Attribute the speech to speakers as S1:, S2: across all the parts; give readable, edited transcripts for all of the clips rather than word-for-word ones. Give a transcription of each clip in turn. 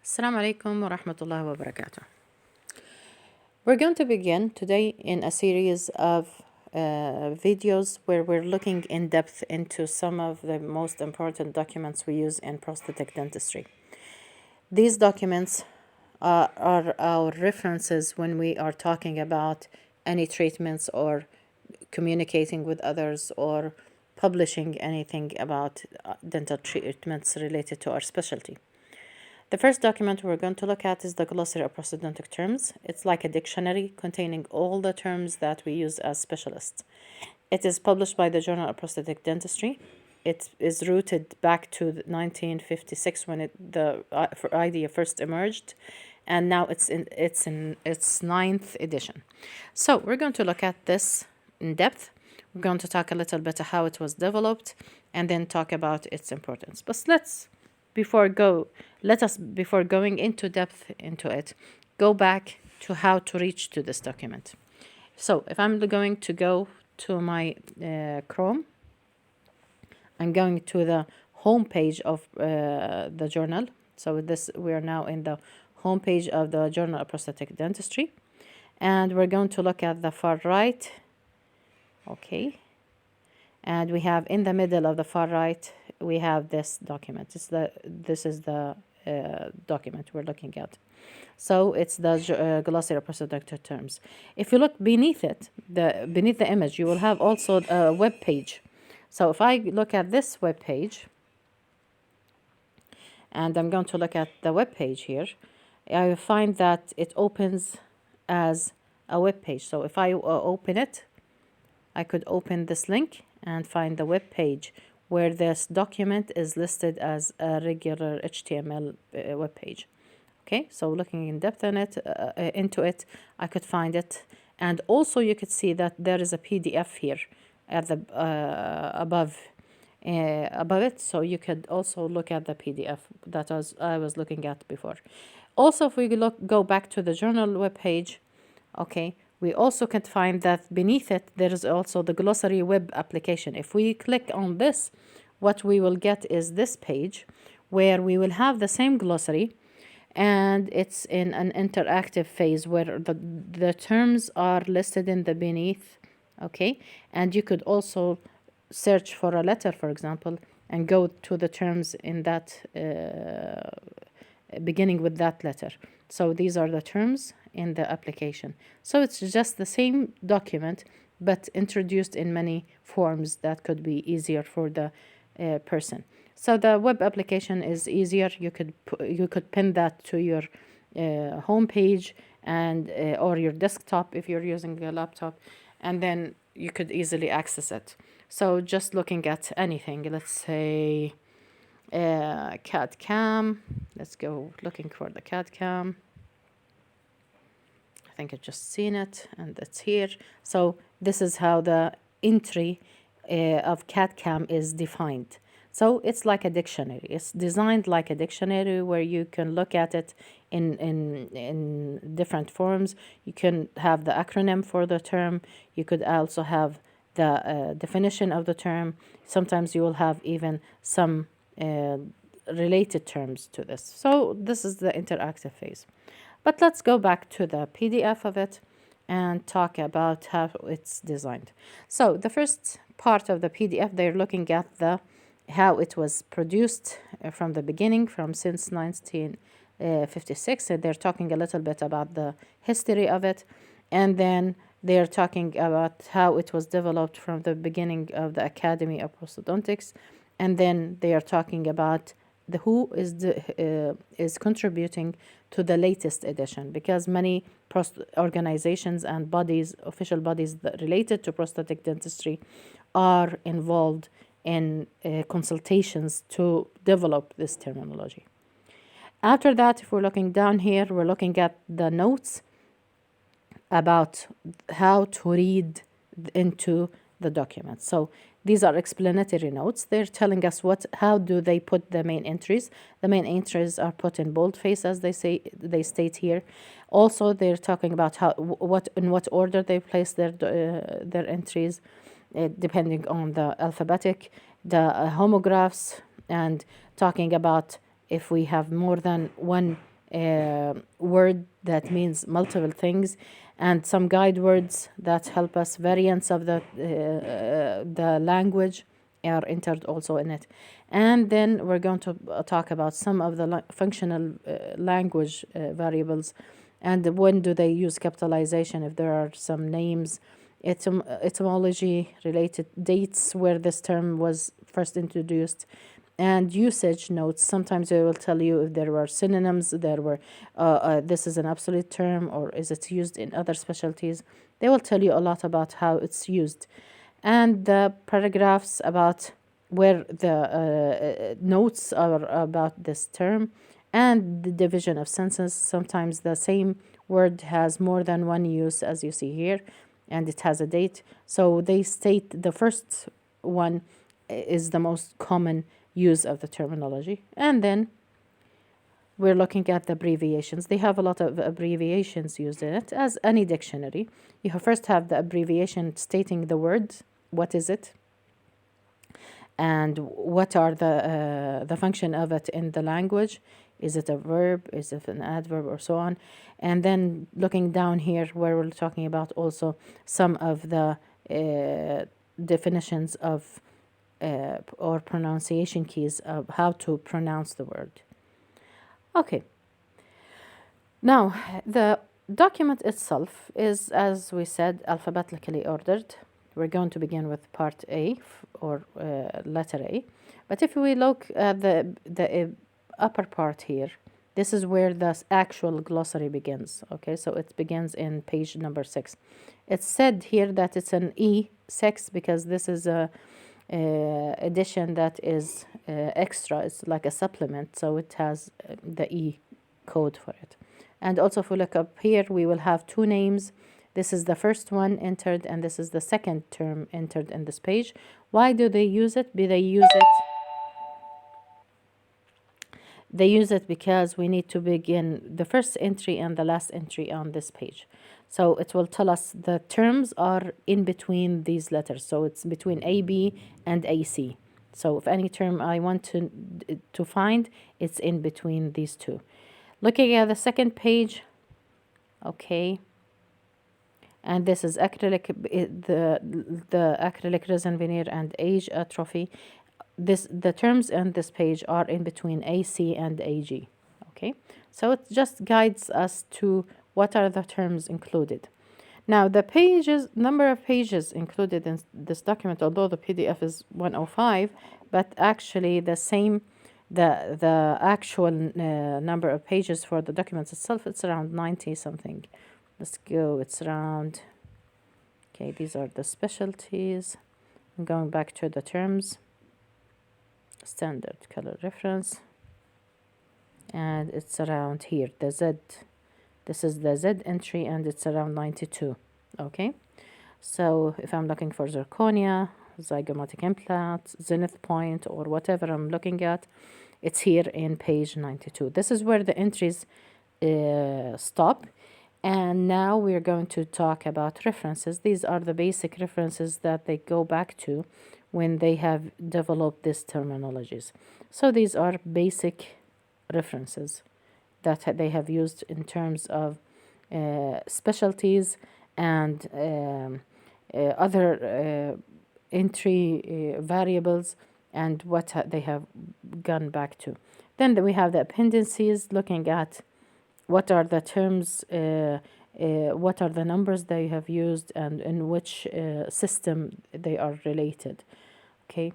S1: Assalamu alaikum wa rahmatullahi wa barakatuh. We're going to begin today in a series of videos where we're looking in depth into some of the most important documents we use in prosthetic dentistry. These documents are our references when we are talking about any treatments or communicating with others or publishing anything about dental treatments related to our specialty. The first document we're going to look at is the Glossary of Prosthodontic Terms. It's like a dictionary containing all the terms that we use as specialists. It is published by the Journal of Prosthetic Dentistry. It is rooted back to 1956 when the idea first emerged, and now it's in its 9th edition. So we're going to look at this in depth. We're going to talk a little bit how it was developed, and then talk about its importance. But let us, before going into depth into it, go back to how to reach to this document. So if I'm going to go to my Chrome, I'm going to the home page of the journal. So we are now in the home page of the Journal of Prosthetic Dentistry, and we're going to look at the far right. Okay. And we have in the middle of the far right, we have this document. This is the document we're looking at. So it's the Glossary of Prosthodontic Terms. If you look beneath it, beneath the image, you will have also a web page. So if I look at this web page, and I'm going to look at the web page here, I find that it opens as a web page. So if I open it, I could open this link and find the web page where this document is listed as a regular HTML web page. Okay, so looking in depth into it, I could find it, and also you could see that there is a PDF here at the above it, so you could also look at the PDF that I was looking at before. Also, if we go back to the journal web page, okay, we also can find that beneath it, there is also the glossary web application. If we click on this, what we will get is this page where we will have the same glossary, and it's in an interactive phase where the terms are listed in the beneath, okay? And you could also search for a letter, for example, and go to the terms in that beginning with that letter. So these are the terms in the application. So it's just the same document, but introduced in many forms that could be easier for the person. So the web application is easier. You could pin that to your home page and or your desktop if you're using a laptop, and then you could easily access it. So just looking at anything, let's say CAD cam. Let's go looking for the CAD cam. I think I've just seen it, and it's here. So this is how the entry of CAD cam is defined. So it's like a dictionary. It's designed like a dictionary where you can look at it in different forms. You can have the acronym for the term. You could also have the definition of the term. Sometimes you will have even some related terms to this. So this is the interactive phase. But let's go back to the PDF of it and talk about how it's designed. So the first part of the PDF, they're looking at how it was produced from the beginning, since 1956. And they're talking a little bit about the history of it, and then they're talking about how it was developed from the beginning of the Academy of Prosthodontics, and then they are talking about who is contributing to the latest edition, because many organizations and official bodies related to prosthetic dentistry are involved in consultations to develop this terminology. After that, if we're looking down here, we're looking at the notes about how to read into the document. So these are explanatory notes. They're telling us how do they put the main entries. The main entries are put in boldface, as they state here. Also, they're talking about in what order they place their entries, depending on the alphabetic, the homographs, and talking about if we have more than one word that means multiple things, and some guide words that help us variants of the language are entered also in it. And then we're going to talk about some of the functional language variables, and when do they use capitalization, if there are some names, etymology related, dates where this term was first introduced, and usage notes. Sometimes they will tell you if there were synonyms, there were this is an obsolete term, or is it used in other specialties. They will tell you a lot about how it's used. And the paragraphs about where the notes are about this term, and the division of sentences. Sometimes the same word has more than one use, as you see here, and it has a date. So they state the first one is the most common use of the terminology. And then we're looking at the abbreviations. They have a lot of abbreviations used in it, as any dictionary. You first have the abbreviation stating the word, what is it, and what are the function of it in the language. Is it a verb? Is it an adverb, or so on? And then looking down here, where we're talking about also some of the definitions of or pronunciation keys of how to pronounce the word. Okay. Now, the document itself is, as we said, alphabetically ordered. We're going to begin with part A, or letter A. But if we look at the upper part here, this is where the actual glossary begins. Okay, so it begins in page number 6. It's said here that it's an E6 because this is a edition that is extra. It's like a supplement, so it has the E code for it. And also, if we look up here, we will have two names. This is the first one entered, and this is the second term entered in this page. Why do they use it? They use it because we need to begin the first entry and the last entry on this page. So it will tell us the terms are in between these letters. So it's between AB and AC. So if any term I want to find, it's in between these two. Looking at the second page, okay, and this is acrylic, the acrylic resin veneer and age atrophy. The terms on this page are in between AC and AG. Okay, so it just guides us to what are the terms included. Now, the number of pages included in this document, although the PDF is 105, but actually the actual number of pages for the document itself, it's around 90 something. Let's go, it's around, okay, these are the specialties. I'm going back to the terms, standard color reference, and it's around here, the Z. This is the Z entry, and it's around 92. Okay, so if I'm looking for zirconia, zygomatic implant, zenith point, or whatever I'm looking at, it's here in page 92. This is where the entries stop. And now we're going to talk about references. These are the basic references that they go back to when they have developed these terminologies. So these are basic references that they have used in terms of specialties and other entry variables, and what they have gone back to. Then we have the appendices, looking at what are the terms, what are the numbers they have used, and in which system they are related. Okay,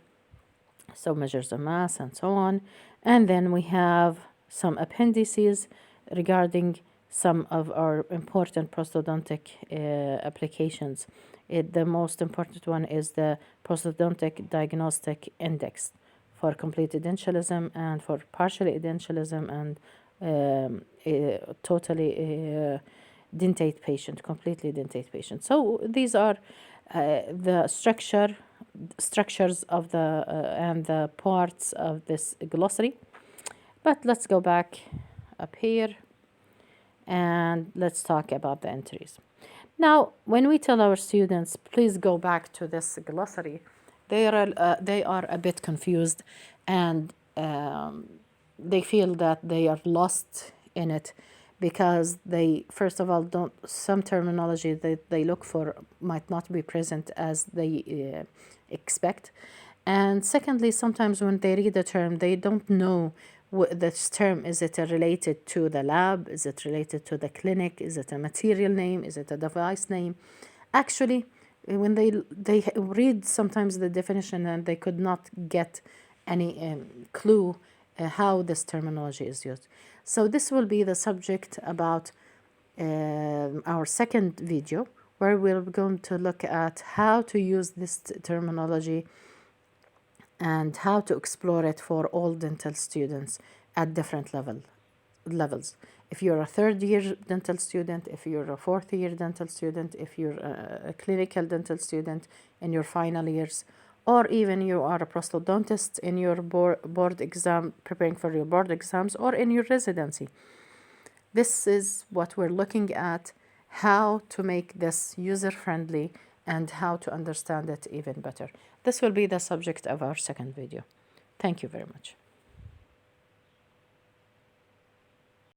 S1: so measures of mass and so on. And then we have some appendices regarding some of our important prosthodontic applications. The most important one is the prosthodontic diagnostic index for complete edentialism and for partial edentialism and totally dentate patient, completely dentate patient. So these are the structures of the and the parts of this glossary. But let's go back up here and let's talk about the entries. Now, when we tell our students, please go back to this glossary, they are a bit confused, and they feel that they are lost in it, because they, first of all, don't, some terminology that they look for might not be present as they expect. And secondly, sometimes when they read a term, they don't know what this term, is it related to the lab? Is it related to the clinic? Is it a material name? Is it a device name? Actually, when they read sometimes the definition and they could not get any clue how this terminology is used. So this will be the subject about our second video, where we're going to look at how to use this terminology and how to explore it for all dental students at different levels. If you're a third year dental student, if you're a fourth year dental student, if you're a clinical dental student in your final years, or even you are a prosthodontist in your board exam, preparing for your board exams, or in your residency. This is what we're looking at, how to make this user-friendly and how to understand it even better. This will be the subject of our second video. Thank you very much.